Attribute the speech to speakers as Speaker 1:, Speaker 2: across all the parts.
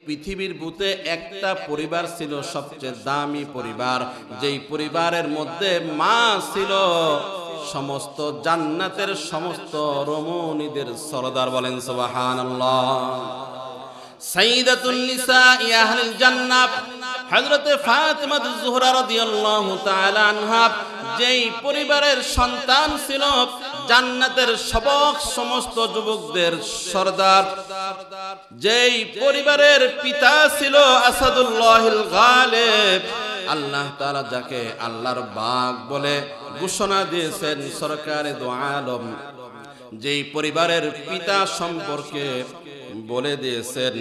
Speaker 1: পৃথিবীর বুতে একটা পরিবার ছিল সবচেয়ে দামি পরিবার, যেই পরিবারের মধ্যে মা ছিল সমস্ত জান্নাতের সমস্ত রমণীদের সরদার। বলেন সুবহানাল্লাহ। সাইয়্যিদাতুন নিসাই আহলিল জান্নাহ হযরতে ফাতিমা যুহরা রাদিয়াল্লাহু তাআলা আনহা, যেই পরিবারের সন্তান ছিল জান্নাতের সমস্ত যুবকদের সরদার, যেই পরিবারের পিতা ছিল আসাদুল্লাহিল গালিব, আল্লাহ তাআলা যাকে আল্লাহর বাগ বলে ঘোষণা দিয়েছেন সরকারে দু আলম, যেই পরিবারের পিতা সম্পর্কে বলে দিয়েছেন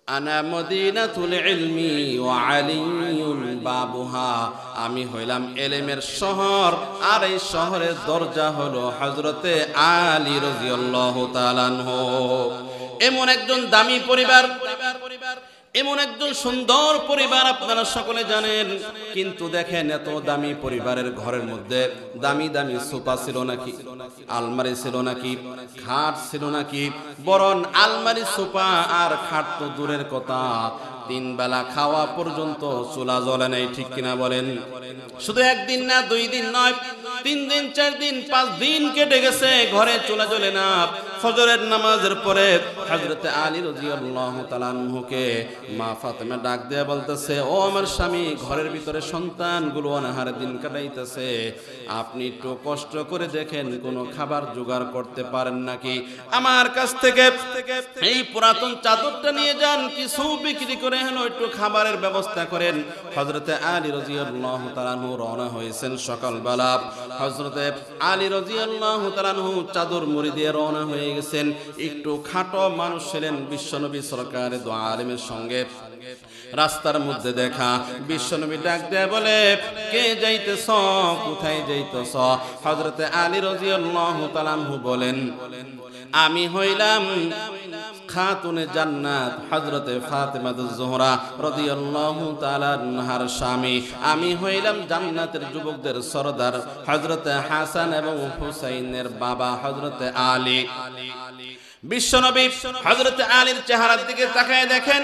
Speaker 1: আনা মদিনাতুল ইলমি ওয়া আলিয়ুন বাবুহা, আমি হইলাম এলেমের শহর আর এই শহরের দরজা হলো হযরতে আলী রাদিয়াল্লাহু তাআলা আনহু। এমন একজন দামি পরিবার, এমন একজন সুন্দর পরিবার আপনারা সকলে জানেন। কিন্তু দেখেন এত দামি পরিবারের ঘরের মধ্যে দামি দামি সোফা ছিল নাকি, আলমারি ছিল নাকি, খাট ছিল নাকি? বরং আলমারি, সোফা আর খাট তো দূরের কথা, 3 বেলা খাওয়া পর্যন্ত চুলা জ্বলে নাই, ঠিক কিনা বলেন? শুধু একদিন না, 2 দিন নয়, 3 দিন, 4 দিন, 5 দিন কেটে গেছে, ঘরে চুলা জ্বলে না। ফজরের নামাজের পরে হযরতে আলী রাদিয়াল্লাহু তাআলা আনহুকে মা ফাতেমা ডাক দিয়ে বলতেছে, ও আমার স্বামী, ঘরের ভিতরে সন্তানগুলো অনাহারে দিন কাটাইতেছে, আপনি একটু কষ্ট করে দেখেন কোনো খাবার জোগাড় করতে পারেন নাকি? আমার কাছ থেকে এই পুরাতন চাদরটা নিয়ে যান, কিছু বিক্রি করে হেন একটু খাবারের ব্যবস্থা করেন। হযরতে আলী রাদিয়াল্লাহু তাআলা আনহু রওনা হয়েছেন সকালবেলা। হযরতে আলী রাদিয়াল্লাহু তাআলা আনহু চাদর মুড়ি দিয়ে রওনা হয়ে গেছেন। একটু খাটো মানুষ ছিলেন, বিশ্বনবী সরকারে দু আলমের সঙ্গে রাস্তার মধ্যে দেখা। বিশ্বনবী ডাক দেয় বলে, কে যাইতেছ, কোথায় যাইতেছ? হযরতে আলী রাদিয়াল্লাহু তাআলা আনহু বলেন, আমি হইলাম খাতুনে জান্নাত হযরতে ফাতিমা যুহরা রাদিয়াল্লাহু তাআলা আনহার স্বামী, আমি হইলাম জান্নাতের যুবকদের সরদার হযরতে হাসান এবং হুসাইনের বাবা হযরতে আলী। বিশ্বনবী হযরতে আলীর চেহারার দিকে তাকায় দেখেন,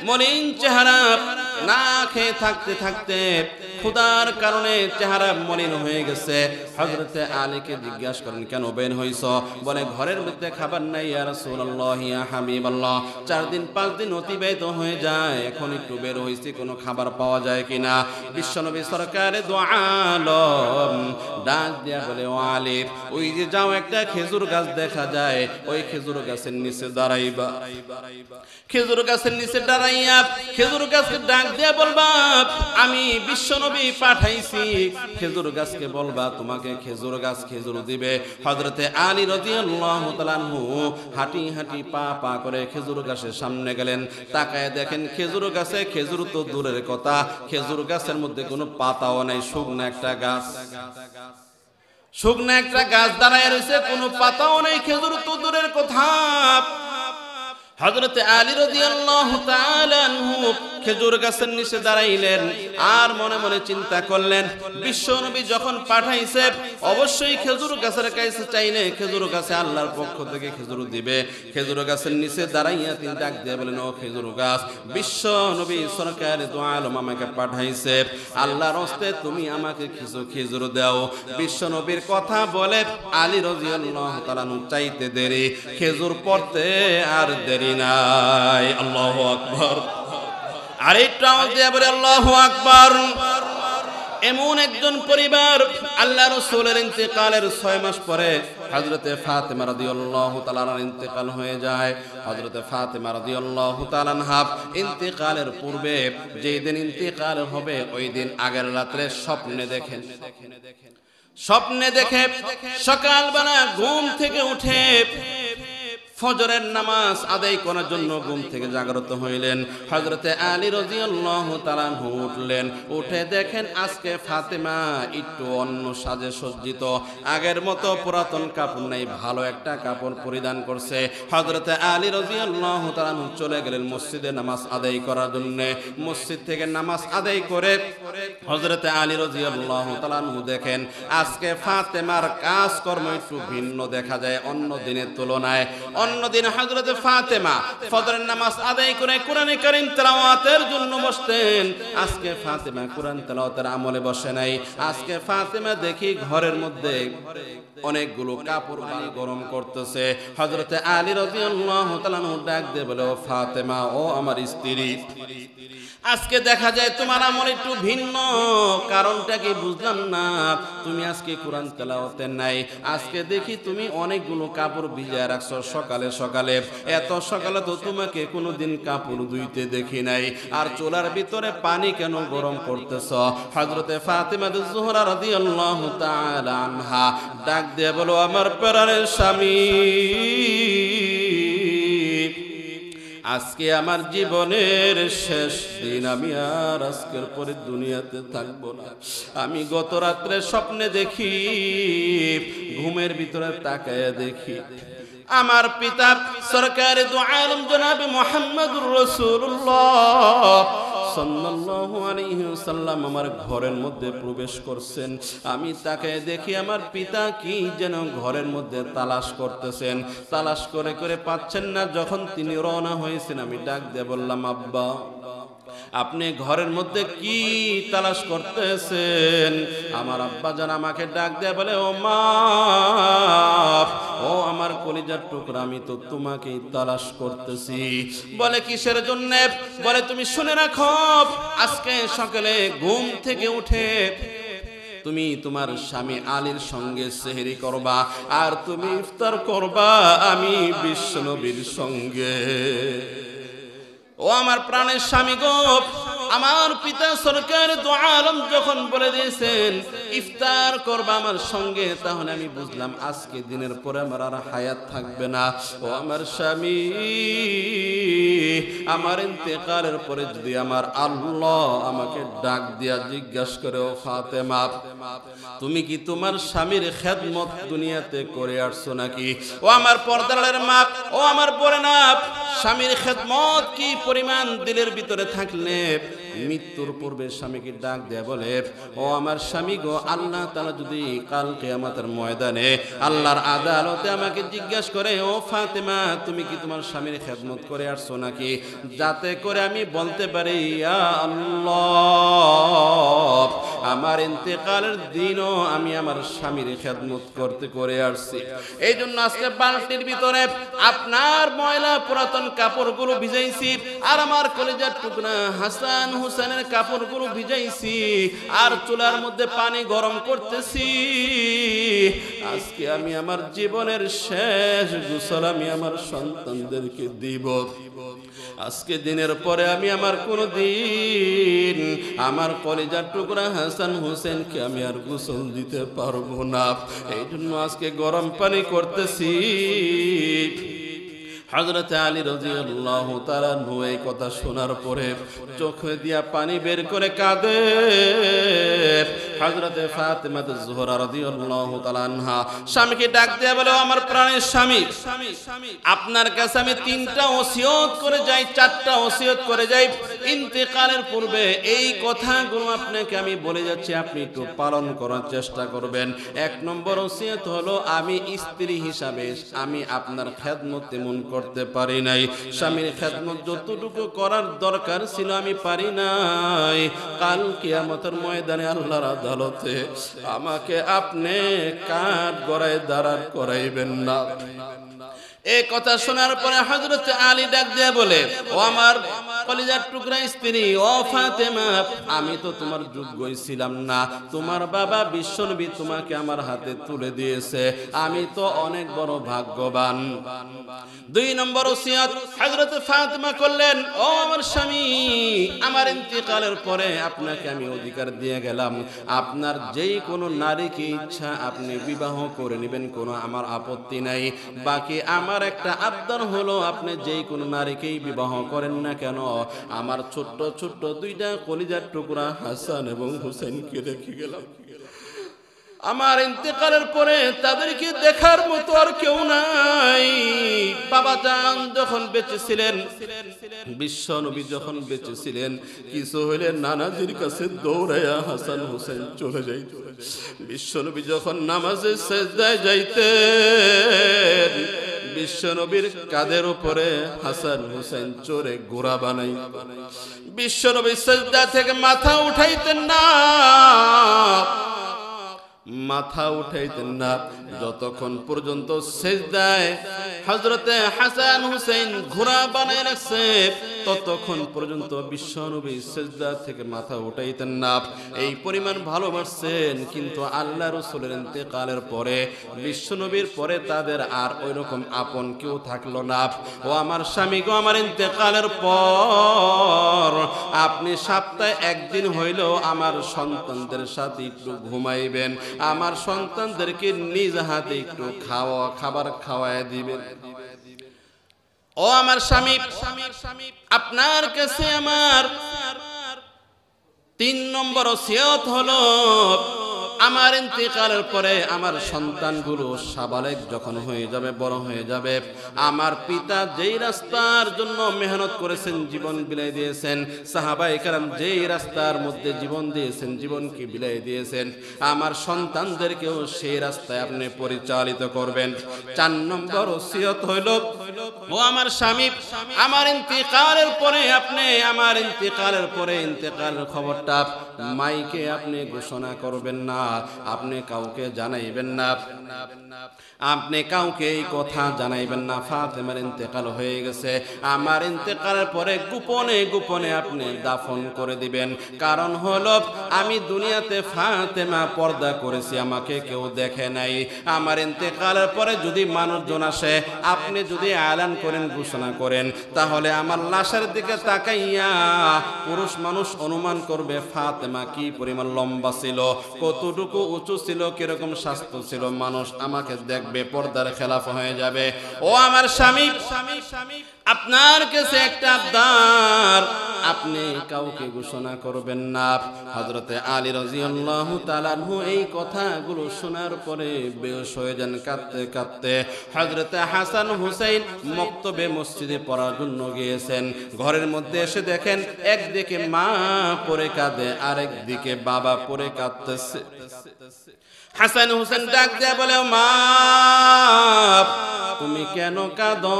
Speaker 1: মলিন চেহারা, না খেয়ে থাকতে থাকতে ক্ষুধার কারণে চেহারা মলিন হয়ে গেছে। হযরতে আলীকে জিজ্ঞাসা করেন, কেন বের হইছ? বলে, ঘরের মধ্যে খাবার নাই ইয়া রাসূলুল্লাহ, ইয়া হাবিবাল্লাহ, 4 দিন 5 দিন অতিবাহিত হয়ে যায়, এখন একটু বের হইছি, কোনো খাবার পাওয়া যায় কিনা? বিশ্বনবী সরকারে দু আলম ডাক দিয়া বলে, ও আলী, ওই যে যাও, একটা খেজুর গাছ দেখা যায়, ওই খেজুর গাছের নিচে দাঁড়াইবা। খেজুর গাছের নিচে দাঁড়াইয়া খেজুর গাছকে ডাক দিয়া বলবা, আমি বিশ্বনবী পাঠাইছি, খেজুর গাছকে বলবা তোমাকে খেজুর গাছ খেজুর দিবে। হযরতে আলী রাদিয়াল্লাহু তাআলা আনহু হাঁটি হাঁটি পা পা করে খেজুর গাছের সামনে গেলেন। তাকায় দেখেন খেজুর গাছে খেজুর তো দূরের কথা, খেজুর গাছের মধ্যে কোনো পাতাও নাই, শুকনো একটা গাছ, শুকনো একটা গাছ দাঁড়ায় রয়েছে, কোনো পাতাও নেই, খেজুর তো দূরের কথা। হযরতে আলী রাদিয়াল্লাহু তাআলা আনহু খেজুর গাছের নিচে দাঁড়াইলেন আর মনে মনে চিন্তা করলেন, বিশ্বনবী যখন পাঠাইছে অবশ্যই খেজুর গাছের কাছে চাইলে খেজুর গাছে আল্লাহর পক্ষ থেকে খেজুর দিবে। খেজুর গাছের নিচে দাঁড়াইয়া তিনি ডাক দিয়ে বলেন, ও খেজুর গাছ, বিশ্বনবী সরকারে দু আলম আমাকে পাঠাইছে, আল্লাহর হস্তে তুমি আমাকে কিছু খেজুর দাও। বিশ্বনবীর কথা বলে আলী রাদিয়াল্লাহু তাআলা চাইতে দেরি, খেজুর পড়তে আর দেরি নাই। আল্লাহু আকবার। আরেকটু আওয়াজ দিয়ে বলে আল্লাহু আকবার। এমন একজন পরিবার, আল্লাহ রাসূলের ইন্তেকালের 6 মাস পরে হযরতে ফাতিমা রাদিয়াল্লাহু তাআলার ইন্তেকাল হয়ে যায়। হযরতে ফাতিমা রাদিয়াল্লাহু তাআলা আনহা ইন্তেকালের পূর্বে যেই দিন ইন্তেকাল হবে ওই দিন আগের রাতে স্বপ্নে দেখেন, স্বপ্নে দেখে সকালবেলা ঘুম থেকে উঠে ফজরের নামাজ আদায় করার জন্য ঘুম থেকে জাগ্রত হইলেন। হযরতে আলী রাদিয়াল্লাহু তাআলা উঠলেন, উঠে দেখেন আজকে ফাতেমা একটু অন্য সাজে সজ্জিত, আগের মতো পুরাতন কাপড় নাই, ভালো একটা কাপড় পরিধান করছে। হযরতে আলী রাদিয়াল্লাহু তাআলা চলে গেলেন মসজিদে নামাজ আদায় করার জন্য। মসজিদ থেকে নামাজ আদায় করে হযরতে আলী রাদিয়াল্লাহু তাআলা দেখেন আজকে ফাতেমার কাজকর্ম একটু ভিন্ন দেখা যায় অন্য দিনের তুলনায়। অন্যদিন হযরতে ফাতেমা ফজরের নামাজ আদায় করে কোরআনে কারীম তেলাওয়াতের জন্য বসতেন। আজকে ফাতেমা কোরআন তেলাওয়াতের আমলে বসে নাই। আজকে ফাতেমা দেখি ঘরের মধ্যে অনেকগুলো কাপড় পানি গরম করতেছে। হযরতে আলী রাদিয়াল্লাহু তাআলা ডাক দিয়ে বলে, ও ফাতেমা, ও আমার স্ত্রী, আজকে দেখা যায় তোমার আমল একটু ভিন্ন। কারণটা কি বুঝলাম না। তুমি আজকে কোরআন তেলাওয়াতে নাই। আজকে দেখি তুমি অনেকগুলো কাপড় ভিজায় রাখছো সকালে সকালে। এত সকালে তো তোমাকে কোনোদিন কাপড় ধুইতে দেখি নাই। আর চুলার ভিতরে পানি কেন গরম করতেছ? হযরতে ফাতেমা জোহরা রাদিয়াল্লাহু তাআলা আনহা ডাক দিয়ে বলো, আমার প্রাণের স্বামী, আজকে আমার জীবনের শেষ দিন। আমি আর আজকের পরে দুনিয়াতে থাকবো না। আমি গত রাত্রে স্বপ্নে দেখি, ঘুমের ভিতরে তাকায়া দেখি, আমার পিতা সরকারে দু আলম জনাব মুহাম্মদুর রাসূলুল্লাহ সাল্লাল্লাহু আলাইহি ওয়াসাল্লাম আমার ঘরের মধ্যে প্রবেশ করছেন। আমি তাকে দেখি আমার পিতা কি যেন ঘরের মধ্যে তালাশ করতেছেন। তালাশ করে করে পাচ্ছেন না। যখন তিনি রওনা হয়েছেন, আমি ডাক দিয়ে বললাম, আব্বা, আপনি ঘরের মধ্যে কি তালাশ করতেছেন? আমার আব্বা জান আমাকে ডাক দিয়ে বলে, ও মা, ও আমার কলিজার টুকরা, আমি তো তোমাকেই তালাশ করতেছি। বলে, কিসের জন্য? বলে, তুমি শুনে রাখো, আজকে সকালে ঘুম থেকে উঠে তুমি তোমার স্বামী আলীর সঙ্গে সেহরি করবা, আর তুমি ইফতার করবা আমি বিশ্বনবীর সঙ্গে। ও আমার প্রাণের স্বামী গো, আমার পিতা সরকার দু আলম যখন বলে দিয়েছেন ইফতার করবা আমার সঙ্গে, তাহলে আমি বুঝলাম আজকে দিনের পরে আমার আর হায়াত থাকবে না। ও আমার স্বামী, আমার ইন্তেকালের পরে যদি আমার আল্লাহ আমাকে ডাক দিয়া জিজ্ঞাসা করে, ও ফাতেমা, তুমি কি তোমার স্বামীর খেদমত দুনিয়াতে করে আসছো নাকি? ও আমার পর্দারের মা, ও আমার বোনেরা, স্বামীর খেদমত কি পরিমাণ দিলের ভিতরে থাকলে মৃত্যুর পূর্বে স্বামীকে ডাক দেয়া বলে, ও আমার স্বামী গো, আল্লাহ তাআলা যদি কাল কিয়ামতের ময়দানে আল্লাহর আদালতে আমাকে জিজ্ঞাসা করে, ও ফাতেমা, তুমি কি তোমার স্বামীর খেদমত করে আসছো নাকি, যাতে করে আমি বলতে পারি, ইয়া আল্লাহ, আমার ইন্তেকালের দিনও আমি আমার স্বামীর খেদমত করতে করে আসছি। এই জন্য আজকে বালতির ভিতরে আপনার ময়লা পুরাতন কাপড়গুলো ভিজাইছি, আর আমার কলিজার টুকরা হাসান হুসেনের কাপড়গুলো ভিজাইছি, আর চুলার মধ্যে পানি গরম করতেছি। আজকে আমি আমার জীবনের শেষ গোসল আমি আমার সন্তানদেরকে দিব। আজকে দিনের পরে আমি আমার কোনো দিন আমার কলিজার টুকরা হাসান হুসেনকে আমি আর গোসল দিতে পারবো না। এই জন্য আজকে গরম পানি করতেছি। হযরত আলী রাদিয়াল্লাহু তাআলা এই কথা শোনার পরে চোখে দিয়া পানি বের করে কাঁদে। হযরত ফাতেমা জোহরা রাদিয়াল্লাহু তাআলা আনহা স্বামীকে ডাক দিয়ে বলে, আমার প্রাণের স্বামী, আপনার কাছে আমি 3টা ওসিয়ত করে যাই, 4টা ওসিয়ত করে যাই। ইন্তেকালের পূর্বে এই কথাগুলো আপনাকে আমি বলে যাচ্ছি, আপনি একটু পালন করার চেষ্টা করবেন। 1 নম্বর ওসিয়ত হলো, আমি স্ত্রী হিসাবে আমি আপনার খেদমত তেমন করতে পারি নাই। স্বামীর খেদমত যতটুকু করার দরকার ছিল আমি পারি নাই। কাল কিয়ামতের ময়দানে আল্লাহর আদালতে আমাকে আপনি কাঠ গড়ায় দাঁড়ার করাইবেন না। এই কথা শোনার পরে হযরত আলী ডাক দিয়ে বলে, ও আমার কলিজার টুকরা স্ত্রী, ও ফাতেমা, আমি তো তোমার যোগ্যই ছিলাম না। তোমার বাবা বিশ্বনবী তোমাকে আমার হাতে তুলে দিয়েছে, আমি তো অনেক বড় ভাগ্যবান। 2 নম্বর ওসিয়ত হযরত ফাতেমা করলেন, ও আমার স্বামী, আমার ইন্তেকালের পরে আপনাকে আমি অধিকার দিয়ে গেলাম, আপনার যেই কোনো নারীকে ইচ্ছা আপনি বিবাহ করে নেবেন, কোনো আমার আপত্তি নাই। বাকি আমার একটা আবদার হলো, আপনি যেই কোনো নারীকেই বিবাহ করেন না কেন, আমার ছোট্ট ছোট্ট 2টা কলিজার টুকরা হাসান এবং হুসেনকে রেখে গেলাম। আমার ইন্তেকালের পরে তাদেরকে দেখার মতো আর কেউ নাই। বাবা জান যখন বেঁচে ছিলেন, বিশ্ব নবী যখন বেঁচে ছিলেন, কিছু হইলে নানাজির কাছে দৌড়াইয়া হাসান হোসেন চলে যাইত। বিশ্ব নবী যখন নামাজে সেজদায় যাইতেন, বিশ্বনবীর কাঁধের উপরে হাসান হুসাইন চড়ে ঘোড়া বানাই। বিশ্বনবী সিজদা থেকে মাথা উঠাইতেন না, মাথা উঠাইতেন না যতক্ষণ পর্যন্ত সিজদায় হযরতে হাসান হুসাইন ঘোড়া বানায় রাখছে, ততক্ষণ পর্যন্ত বিশ্বনবী সিজদা থেকে মাথা উঠাইতেন না। এই পরিমাণ ভালোবাসছেন। কিন্তু আল্লাহ রাসূলের ইন্তেকালের পরে, বিশ্বনবীর পরে তাদের আর ওইরকম আপন কেউ থাকলো না। ও আমার স্বামী গো, আমার ইন্তেকালের পর আপনি সপ্তাহে একদিন হইলেও আমার সন্তানদের সাথে একটু ঘুমাইবেন, আমার সন্তানদেরকে নিজ হাতে একটু খাবার খাওয়ায় দিবেন। ও আমার স্বামী, আপনার কাছে আমার 3 নম্বর ওসিয়ত হলো, আমার ইন্তেকালের পরে আমার সন্তানগুলো সাবালেগ যখন হয়ে যাবে, বড় হয়ে যাবে, আমার পিতা যেই রাস্তার জন্য মেহনত করেছেন, জীবন বিলাই দিয়েছেন, সাহাবায়ে কেরাম যেই রাস্তার মধ্যে জীবন দিয়েছেন, জীবনকে বিলাই দিয়েছেন, আমার সন্তানদেরকেও সেই রাস্তায় আপনি পরিচালিত করবেন। 4 নম্বর ওসিয়ত হইল, ও আমার স্বামী, আমার ইন্তেকালের পরে আপনি, আমার ইন্তেকালের পরে ইন্তেকালের খবরটা মাইকে আপনি ঘোষণা করবেন না, আপনি কাউকে জানাইবেন না, আপনি কাউকে এই কথা জানাইবেন না ফাতেমার ইন্তেকাল হয়ে গেছে। আমার ইন্তেকালের পরে গোপনে গোপনে আপনি দাফন করে দিবেন। কারণ হলো, আমি দুনিয়াতে ফাতেমা পর্দা করেছি, আমাকে কেউ দেখে নাই। আমার ইন্তেকালের পরে যদি মানুষজন আসে, আপনি যদি এলান করেন, ঘোষণা করেন, তাহলে আমার লাশের দিকে তাকাইয়া পুরুষ মানুষ অনুমান করবে ফাতেমা কি পরিমাণ লম্বা ছিল, কতটুকু উঁচু ছিল, কিরকম স্বাস্থ্য ছিল, মানুষ আমাকে দেখবে, পর্দার খেলাফ হয়ে যাবে। ও আমার স্বামী, আপনার কাছে একটা আবদার, আপনি কাউকে ঘোষণা করবেন না। হযরতে আলী রাদিয়াল্লাহু তাআলা আনহু এই কথাগুলো শোনার পরে বেহুশ হয়ে যান কাঁদতে কাঁদতে। হযরতে হাসান হুসাইন মক্তবে মসজিদে পড়ার জন্য গিয়েছেন। ঘরের মধ্যে এসে দেখেন একদিকে মা পড়ে কাঁদে, আরেকদিকে বাবা পড়ে কাঁদতেছে। হাসান হুসেন ডাক দিয়ে বলে, মা তুমি কেন কাঁদো,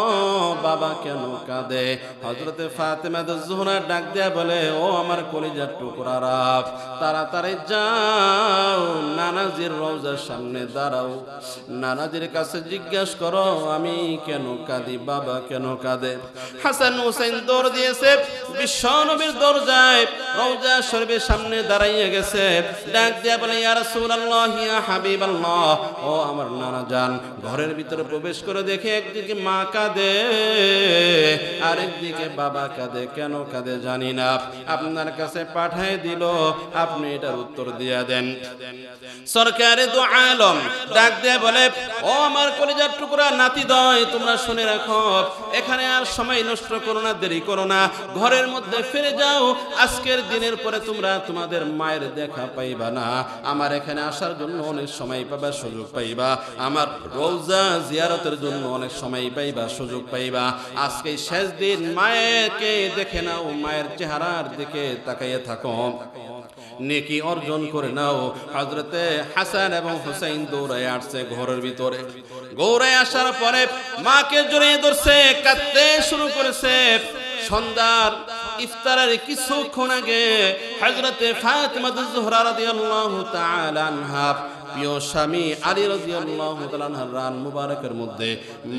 Speaker 1: বাবা কেন কাঁদে? হযরতে ফাতেমা জোহরা ডাক দিয়ে বলে, ও আমার কলিজার টুকরারা, তাড়াতাড়ি যাও নানাজির রওজার সামনে দাঁড়াও, নানাজির কাছে জিজ্ঞাসা করো আমি কেন কাঁদি, বাবা কেন কাঁদে। হাসান হুসেন দৌড় দিয়েছে বিশ্বনবীর দরজায়, রওজা শরীফের সামনে দাঁড়াইয়া গেছে। ডাক দিয়ে বলে, ইয়া রাসূলুল্লাহ, ইয়া হাবিবাল্লাহ, ও আমার নানা জান। ঘরের ভিতরে প্রবেশ করে দেখে একদিকে মা কাঁদে, আরেকদিকে বাবা কাঁদে। কেন কাঁদে জানি না, আপনার কাছে পাঠায় দিল, আপনি এটার উত্তর দিয়া দেন। সরকারে দু আলম ডাক দিয়ে বলে, ও আমার কলিজার টুকরা নাতিদয়, তোমরা শুনে রাখো, এখানে আর সময় নষ্ট করো না, দেরি করো না, ঘরের মধ্যে ফিরে যাও। আজকের দিনের পরে তোমরা তোমাদের মায়ের দেখা পাইবা না, আমার এখানে আসার জন্য অনেক সময় পাবা, সুযোগ পাইবা, আমার রওজা জিয়ারতের জন্য অনেক সময় পাইবা, সুযোগ পাইবা। আজকে শেষ দিন, মায়েরকে দেখে নাও, মায়ের চেহারার দিকে তাকাইয়ে থাকো, নেকি অর্জন করে নাও। হযরতে হাসান এবং হুসাইন দৌড়ায় আসছে ঘরের ভিতরে। দৌড়ায় আসার পরে মাকে জড়িয়ে ধরছে, কাঁদতে শুরু করেছে। সন্ধ্যার ইফতারের কিছুক্ষণ আগে হযরতে ফাতেমা জোহরা রাদিয়াল্লাহু তাআলা আনহা প্রিয় স্বামী আলী রাদিয়াল্লাহু তাআলা আনহার রান মুবারকের মধ্যে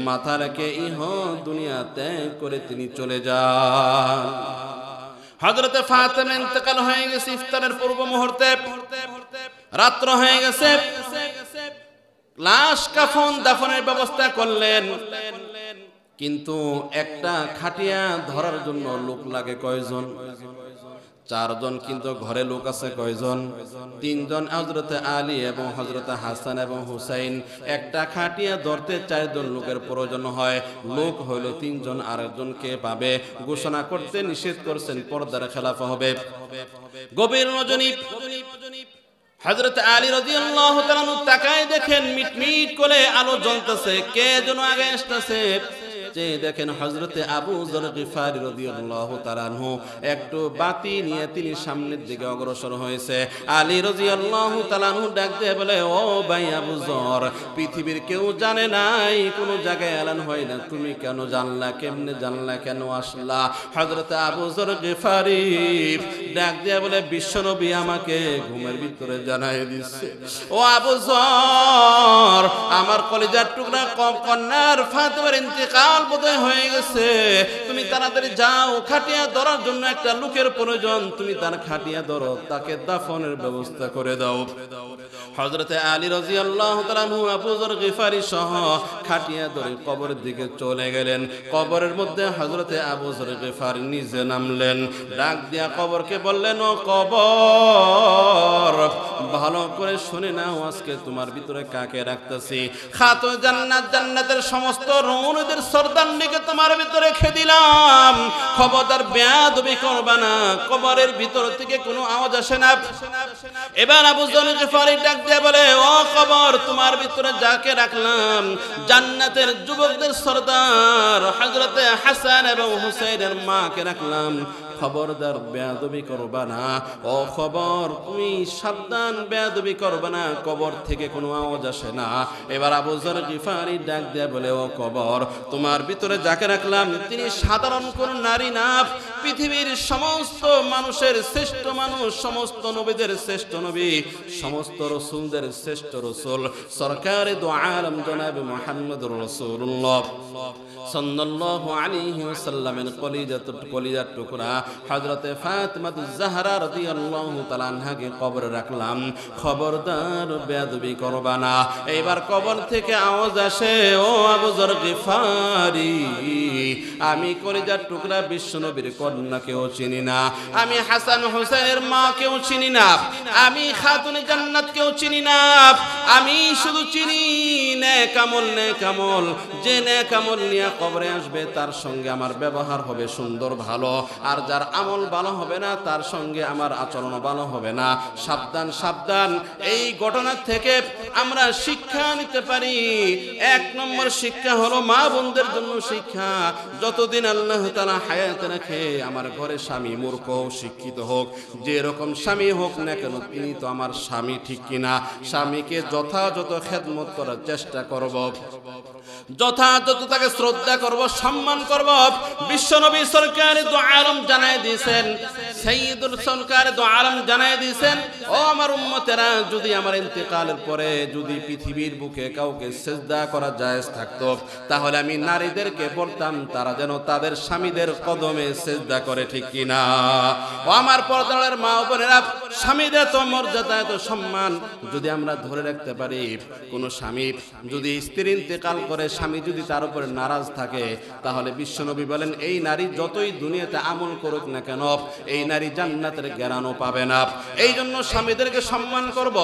Speaker 1: মাথা রেখে ইহ দুনিয়া ত্যাগ করে তিনি চলে যান। হযরতে ফাতেমা ইন্তেকাল হয়ে গেছে ইফতারের পূর্ব মুহূর্তে, রাত্র হয়ে গেছে। লাশ কাফন দাফনের ব্যবস্থা করলেন, কিন্তু একটা খাটিয়া ধরার জন্য লোক লাগে কয়জন? 4 জন। কিন্তু ঘরে লোক আছে কয়জন? 3 জন, হযরতে আলী এবং হযরতে হাসান এবং হুসাইন। একটা খাটিয়া ধরতে 4 জন লোকের প্রয়োজন হয়, লোক হইল 3 জন। আরেকজনকে পাবে ঘোষণা করতে নিষেধ করছেন, পর্দার খেলাফ হবে। গভীর রজনী হযরতে আলী রাদিয়াল্লাহু তাআলা তাকায় দেখেন মিটমিট করে আলো জ্বলতেছে, কে যেন আগে আসতেছে। যে দেখেন হযরতে আবু যর গিফারী রাদিয়াল্লাহু তাআলা আনহু একটু বাতি নিয়ে তিনি সামনের দিকে অগ্রসর হয়েছে। আলী রাদিয়াল্লাহু তাআলা আনহু ডাক দিয়ে বলে, ও ভাই আবু যর, পৃথিবীর কেউ জানে নাই, কোনো জায়গায় এলান হয় না, তুমি কেন জানলা, কেমনে জানলা, কেন আসলা? হযরতে আবু যর গিফারী ডাক দিয়ে বলে, বিশ্বনবী আমাকে ঘুমের ভিতরে জানাই দিচ্ছে। ও আবু যর, আমার কলিজার টুকরা কন্যার ফাতেমার ইন্তেকাল বোধহয় হয়ে গেছে, তুমি তাড়াতাড়ি যাও, খাটিয়া ধরার জন্য একটা লোকের প্রয়োজন, তুমি তার খাটিয়া ধরো, তাকে দাফনের ব্যবস্থা করে দাও। হযরতে আলী রাদিয়াল্লাহু তাআলা আনহু আবু যর গিফারী সহ খাটিয়া ধরে কবরের দিকে চলে গেলেন। কবরের মধ্যে হযরতে আবু যর গিফারী নিজে নামলেন, ডাক দিয়া কবরকে বললেন, ও কবর, ভালো করে শুনে নাও, আজকে তোমার ভিতরে কাকে রাখতেছি। খাতুন জান্নাত, জান্নাতের সমস্ত রমণীদের সর্দারনিকে তোমার ভিতরে রেখে দিলাম, খবরদার বেয়াদবি করবা না, কবরের ভিতর থেকে কোনো আওয়াজ আসে না। এবার আবু যর গিফারী ডাক দিয়ে বলে, ও কবর, তোমার ভিতরে যাকে রাখলাম জান্নাতের যুবকদের সর্দার হযরতে হাসান এবং হুসাইনের মাকে রাখলাম, খবরদার বেয়াদবি করবা না। ও খবর, তুমি সাবধান, বেয়াদবি করবা না, কবর থেকে কোনো আওয়াজ আসে না। এবার আবু যর গিফারী ডাক দিয়ে বলে, ও কবর, তোমার ভিতরে যাকে রাখলাম তিনি সাধারণ কোন নারী না, পৃথিবীর সমস্ত মানুষের শ্রেষ্ঠ মানুষ, সমস্ত নবীদের শ্রেষ্ঠ নবী, সমস্ত রাসূলদের শ্রেষ্ঠ রাসূল, সরকারে দু আলম জনাব মুহাম্মদুর রাসূলুল্লাহ সাল্লাল্লাহু আলাইহি ওয়াসাল্লামের কলিজার টুকরা হযরতে ফাতিমাতুজ জাহরা রাদিয়াল্লাহু তাআলা আনহাকে কবরে রাখলাম, খবরদার বেয়াদবি করবা না। এইবার কবর থেকে আওয়াজ আসে, ও আবু যর গিফারী, আমি কলিজার টুকরা বিশ্বনবীর কন্যাকেও চিনি না, আমি হাসান হুসাইনের মাকেও চিনি না, আমি খাতুনে জান্নাতকেও চিনি না, আমি শুধু চিনি নেক আমল, নেক আমল, যে নেক আমল নিয়ে কবরে আসবে তার সঙ্গে আমার ব্যবহার হবে সুন্দর ভালো, আর যার আমল ভালো হবে না তার সঙ্গে আমার আচরণ ভালো হবে না। সাবধান, সাবধান। এই ঘটনা থেকে আমরা শিক্ষা নিতে পারি। এক নম্বর শিক্ষা হলো মা বোনদের জন্য শিক্ষা, যতদিন আল্লাহ তাআলা হায়াতে রাখে আমার ঘরে স্বামী মূর্খ হোক, শিক্ষিত হোক, যে রকম স্বামী হোক না কেন, তিনি তো আমার স্বামী, ঠিক কিনা? স্বামীকে যথাযথ খেদমত করার চেষ্টা করব, যথাযথ তাকে শ্রদ্ধা করব, সম্মান করব। বিশ্বনবী সরকারে দু আলম জানাই দিয়েছেন, সাইয়্যিদুল সরকারে দু আলম জানাই দিয়েছেন, ও আমার উম্মতেরা, যদি আমার ইন্তেকালের পরে যদি পৃথিবীর বুকে কাউকে সিজদা করা জায়েজ থাকতো, তাহলে আমি নারীদেরকে বলতাম তারা যেন তাদের স্বামীদের কদমে সিজদা করে, ঠিক কিনা? ও আমার পর্দার মা বোনেরা, স্বামীদের তো মর্যাদা, এত সম্মান যদি আমরা ধরে রাখতে পারি, কোন স্বামী যদি স্ত্রী ইন্তেকাল করে, স্বামী যদি তার উপরে নারাজ থাকে, তাহলে বিশ্বনবী বলেন এই নারী যতই দুনিয়াতে আমল করুক না কেন, এই নারী জান্নাতের গ্যারান্টি পাবে না। এই জন্য স্বামীদেরকে সম্মান করব।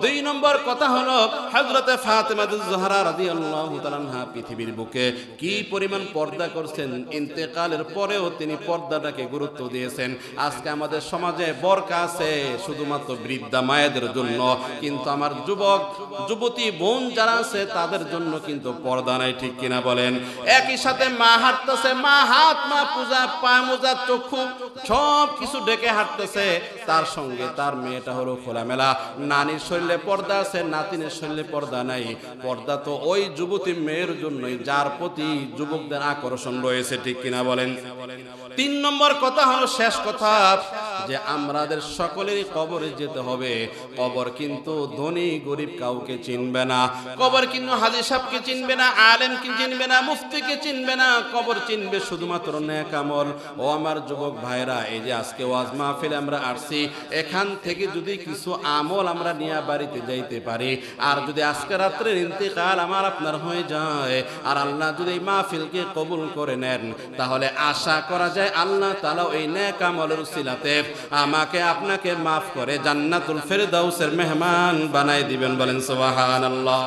Speaker 1: দুই নম্বর কথা হলো হযরতে ফাতিমাতুজ জাহরা রাদিয়াল্লাহু তাআলা আনহা পৃথিবীর বুকে কি পরিমাণ পর্দা করছেন, ইন্তেকালের পরেও তিনি পর্দাটাকে গুরুত্ব দিয়েছেন। আজকে আমাদের সমাজে বোরকা আছে শুধুমাত্র বৃদ্ধা মায়েদের জন্য, কিন্তু আমার যুবক যুবতী বোন যারা আছে তাদের জন্য কিন্তু পর্দা নাই, ঠিক কিনা বলেন? একই সাথে মা হাঁটতেছে, মা হাত, মা পূজা, পা মোজা, চক্ষু সব কিছু ডেকে হাঁটতেছে, তার সঙ্গে তার মেয়েটা হলো খোলামেলা। নানির শরীরে পর্দা আছে, নাতিনের শরীরে পর্দা নাই। পর্দা তো ওই যুবতী মেয়ের জন্যই যার প্রতি যুবকদের আকর্ষণ রয়েছে, ঠিক কিনা বলেন? তিন নম্বর কথা হলো, শেষ কথা, যে আমাদের সকলেরই কবরে যেতে হবে। কবর কিন্তু ধনী গরিব কাউকে চিনবে না, কবর কিন্তু হাজী সাহেবকে চিনবে না, আলেমকে চিনবে না, মুফতিকে চিনবে না, কবর চিনবে শুধুমাত্র নেক আমল। ও আমার যুবক ভাইরা, এই যে আজকে ওয়াজ মাহফিলে আমরা আসছি, এখান থেকে যদি কিছু আমল আমরা নিয়ে বাড়িতে যাইতে পারি, আর যদি আজকে রাত্রের ইন্তেকাল আমার আপনার হয়ে যায়, আর আল্লাহ যদি এই মাহফিলকে কবুল করে নেন, তাহলে আশা করা যায় আল্লাহ তাআলা এই নেক আমলের উসিলাতে আমাকে আপনাকে মাফ করে জান্নাতুল ফেরদাউসের মেহমান বানাই দিবেন। বলেন সুবহানাল্লাহ।